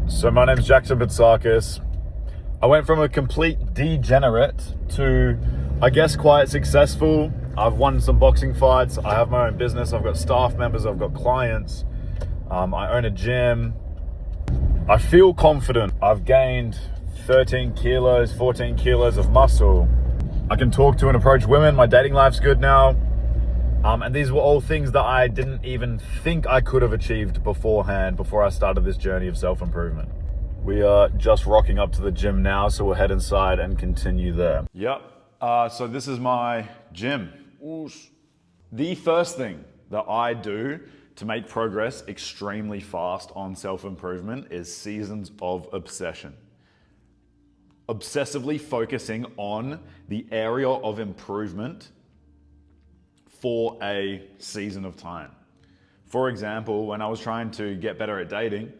So my name's Jackson Bitsakis. I went from a complete degenerate to, I guess, quite successful. I've won some boxing fights. I have my own business. I've got staff members. I've got clients. I own a gym. I feel confident. I've gained 13 kilos, 14 kilos of muscle. I can talk to and approach women. My dating life's good now. And these were all things that I didn't even think I could have achieved beforehand, before I started this journey of self-improvement. We are just rocking up to the gym now, so we'll head inside and continue there. Yep, so this is my gym. The first thing that I do to make progress extremely fast on self-improvement is seasons of obsession. Obsessively focusing on the area of improvement for a season of time. For example, when I was trying to get better at dating,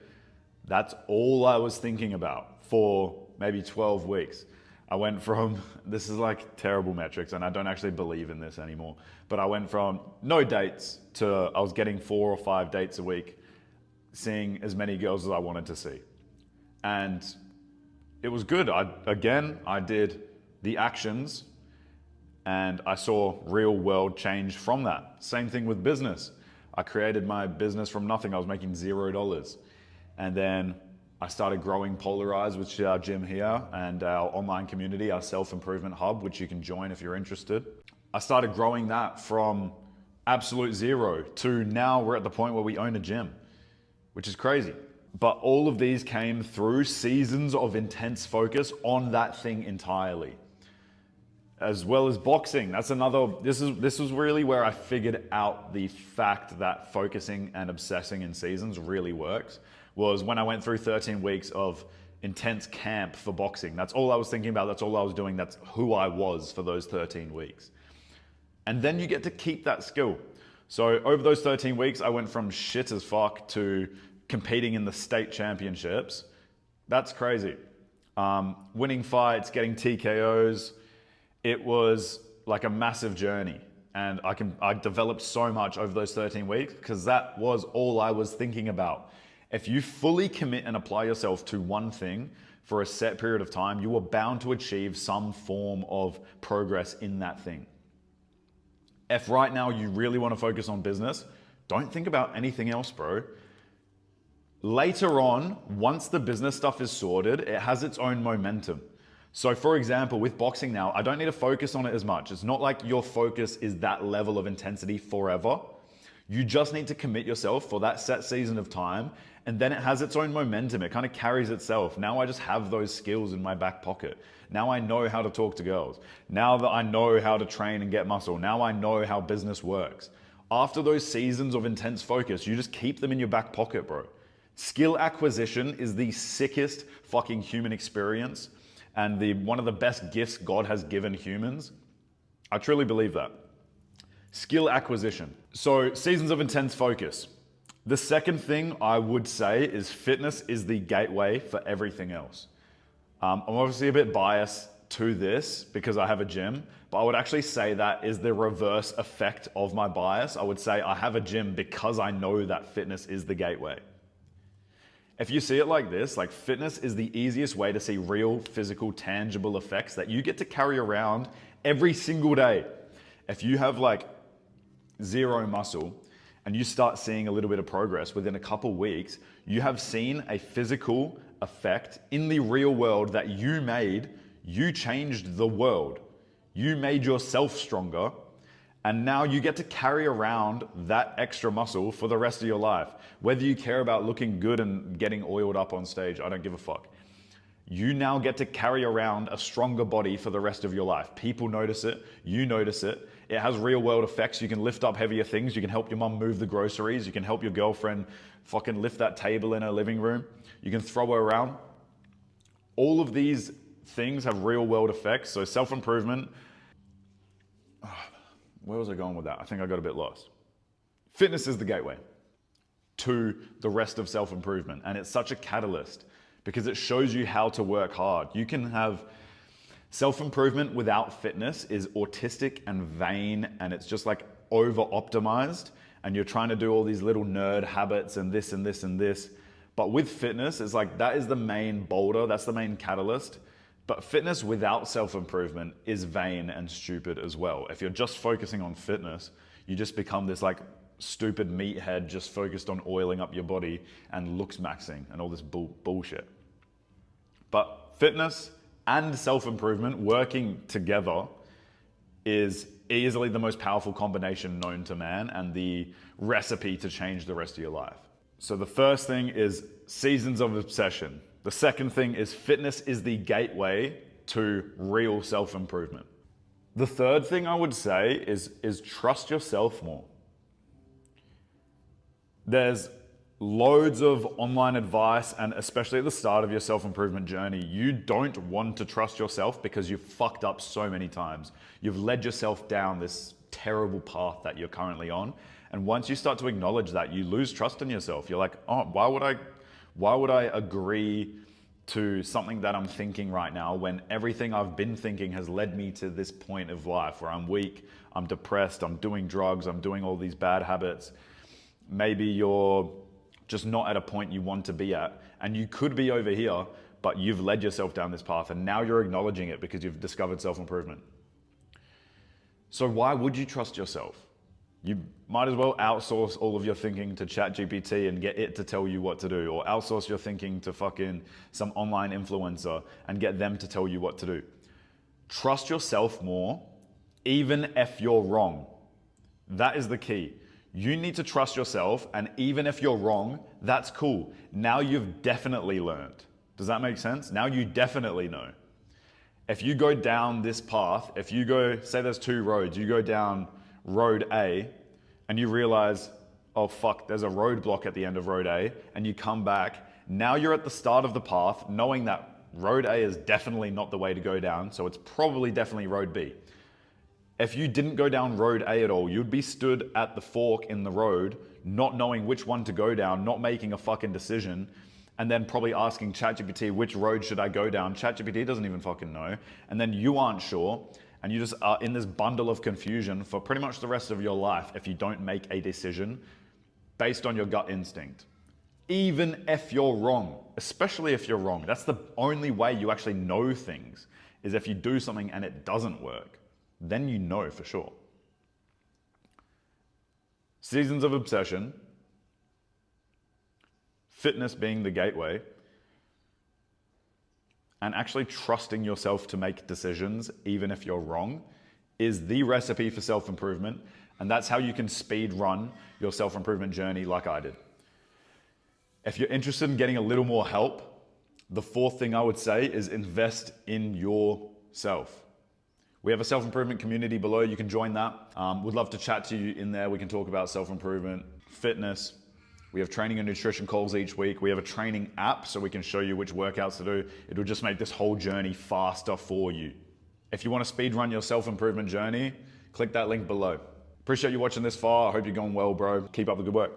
that's all I was thinking about for maybe 12 weeks. I went from, this is like terrible metrics and I don't actually believe in this anymore, but I went from no dates to I was getting 4 or 5 dates a week, seeing as many girls as I wanted to see. And it was good. I did the actions and I saw real world change from that. Same thing with business. I created my business from nothing. I was making $0. And then I started growing Polarize, which is our gym here, and our online community, our self-improvement hub, which you can join if you're interested. I started growing that from absolute zero to now we're at the point where we own a gym, which is crazy. But all of these came through seasons of intense focus on that thing entirely. As well as boxing. That's another, this was really where I figured out the fact that focusing and obsessing in seasons really works, was when I went through 13 weeks of intense camp for boxing. That's all I was thinking about, that's all I was doing, that's who I was for those 13 weeks. And then you get to keep that skill. So over those 13 weeks, I went from shit as fuck to competing in the state championships. That's crazy. Winning fights, getting TKOs. It was like a massive journey, and I developed so much over those 13 weeks because that was all I was thinking about. If you fully commit and apply yourself to one thing for a set period of time, you are bound to achieve some form of progress in that thing. If right now you really want to focus on business, don't think about anything else, bro. Later on, once the business stuff is sorted, it has its own momentum. So for example, with boxing now, I don't need to focus on it as much. It's not like your focus is that level of intensity forever. You just need to commit yourself for that set season of time, and then it has its own momentum. It kind of carries itself. Now I just have those skills in my back pocket. Now I know how to talk to girls. Now that I know how to train and get muscle, now I know how business works. After those seasons of intense focus, you just keep them in your back pocket, bro. Skill acquisition is the sickest fucking human experience and one of the best gifts God has given humans. I truly believe that. Skill acquisition. So seasons of intense focus. The second thing I would say is fitness is the gateway for everything else. I'm obviously a bit biased to this because I have a gym, but I would actually say that is the reverse effect of my bias. I would say I have a gym because I know that fitness is the gateway. If you see it like this, like fitness is the easiest way to see real physical, tangible effects that you get to carry around every single day. If you have like zero muscle and you start seeing a little bit of progress within a couple weeks, you have seen a physical effect in the real world that you made. You changed the world. You made yourself stronger. And now you get to carry around that extra muscle for the rest of your life. Whether you care about looking good and getting oiled up on stage, I don't give a fuck. You now get to carry around a stronger body for the rest of your life. People notice it, you notice it. It has real world effects. You can lift up heavier things. You can help your mom move the groceries. You can help your girlfriend fucking lift that table in her living room. You can throw her around. All of these things have real world effects. So self-improvement, where was I going with that? I think I got a bit lost. Fitness is the gateway to the rest of self-improvement. And it's such a catalyst because it shows you how to work hard. You can have self-improvement without fitness is autistic and vain, and it's just like over-optimized. And you're trying to do all these little nerd habits and this and this and this. But with fitness, it's like that is the main boulder, that's the main catalyst. But fitness without self-improvement is vain and stupid as well. If you're just focusing on fitness, you just become this like stupid meathead just focused on oiling up your body and looks maxing and all this bullshit. But fitness and self-improvement working together is easily the most powerful combination known to man and the recipe to change the rest of your life. So the first thing is seasons of obsession. The second thing is fitness is the gateway to real self-improvement. The third thing I would say is trust yourself more. There's loads of online advice, and especially at the start of your self-improvement journey, you don't want to trust yourself because you've fucked up so many times. You've led yourself down this terrible path that you're currently on. And once you start to acknowledge that, you lose trust in yourself. You're like, oh, why would I agree to something that I'm thinking right now when everything I've been thinking has led me to this point of life where I'm weak, I'm depressed, I'm doing drugs, I'm doing all these bad habits. Maybe you're just not at a point you want to be at, and you could be over here, but you've led yourself down this path and now you're acknowledging it because you've discovered self-improvement. So why would you trust yourself? You might as well outsource all of your thinking to ChatGPT and get it to tell you what to do, or outsource your thinking to fucking some online influencer and get them to tell you what to do. Trust yourself more, even if you're wrong. That is the key. You need to trust yourself, and even if you're wrong, that's cool. Now you've definitely learned. Does that make sense? Now you definitely know. If you go down this path, if you go, say there's two roads, you go down road A and you realize, oh fuck, there's a roadblock at the end of road A, and you come back, now you're at the start of the path knowing that road A is definitely not the way to go down, so it's probably definitely road B. If you didn't go down road A at all, you'd be stood at the fork in the road, not knowing which one to go down, not making a fucking decision, and then probably asking ChatGPT, which road should I go down? ChatGPT doesn't even fucking know. And then you aren't sure, and you just are in this bundle of confusion for pretty much the rest of your life if you don't make a decision based on your gut instinct. Even if you're wrong, especially if you're wrong. That's the only way you actually know things, is if you do something and it doesn't work. Then you know for sure. Seasons of obsession, fitness being the gateway, and actually trusting yourself to make decisions, even if you're wrong, is the recipe for self-improvement. And that's how you can speed run your self-improvement journey like I did. If you're interested in getting a little more help, the fourth thing I would say is invest in yourself. We have a self-improvement community below. You can join that. We'd love to chat to you in there. We can talk about self-improvement, fitness. We have training and nutrition calls each week. We have a training app so we can show you which workouts to do. It'll just make this whole journey faster for you. If you want to speed run your self-improvement journey, click that link below. Appreciate you watching this far. I hope you're going well, bro. Keep up the good work.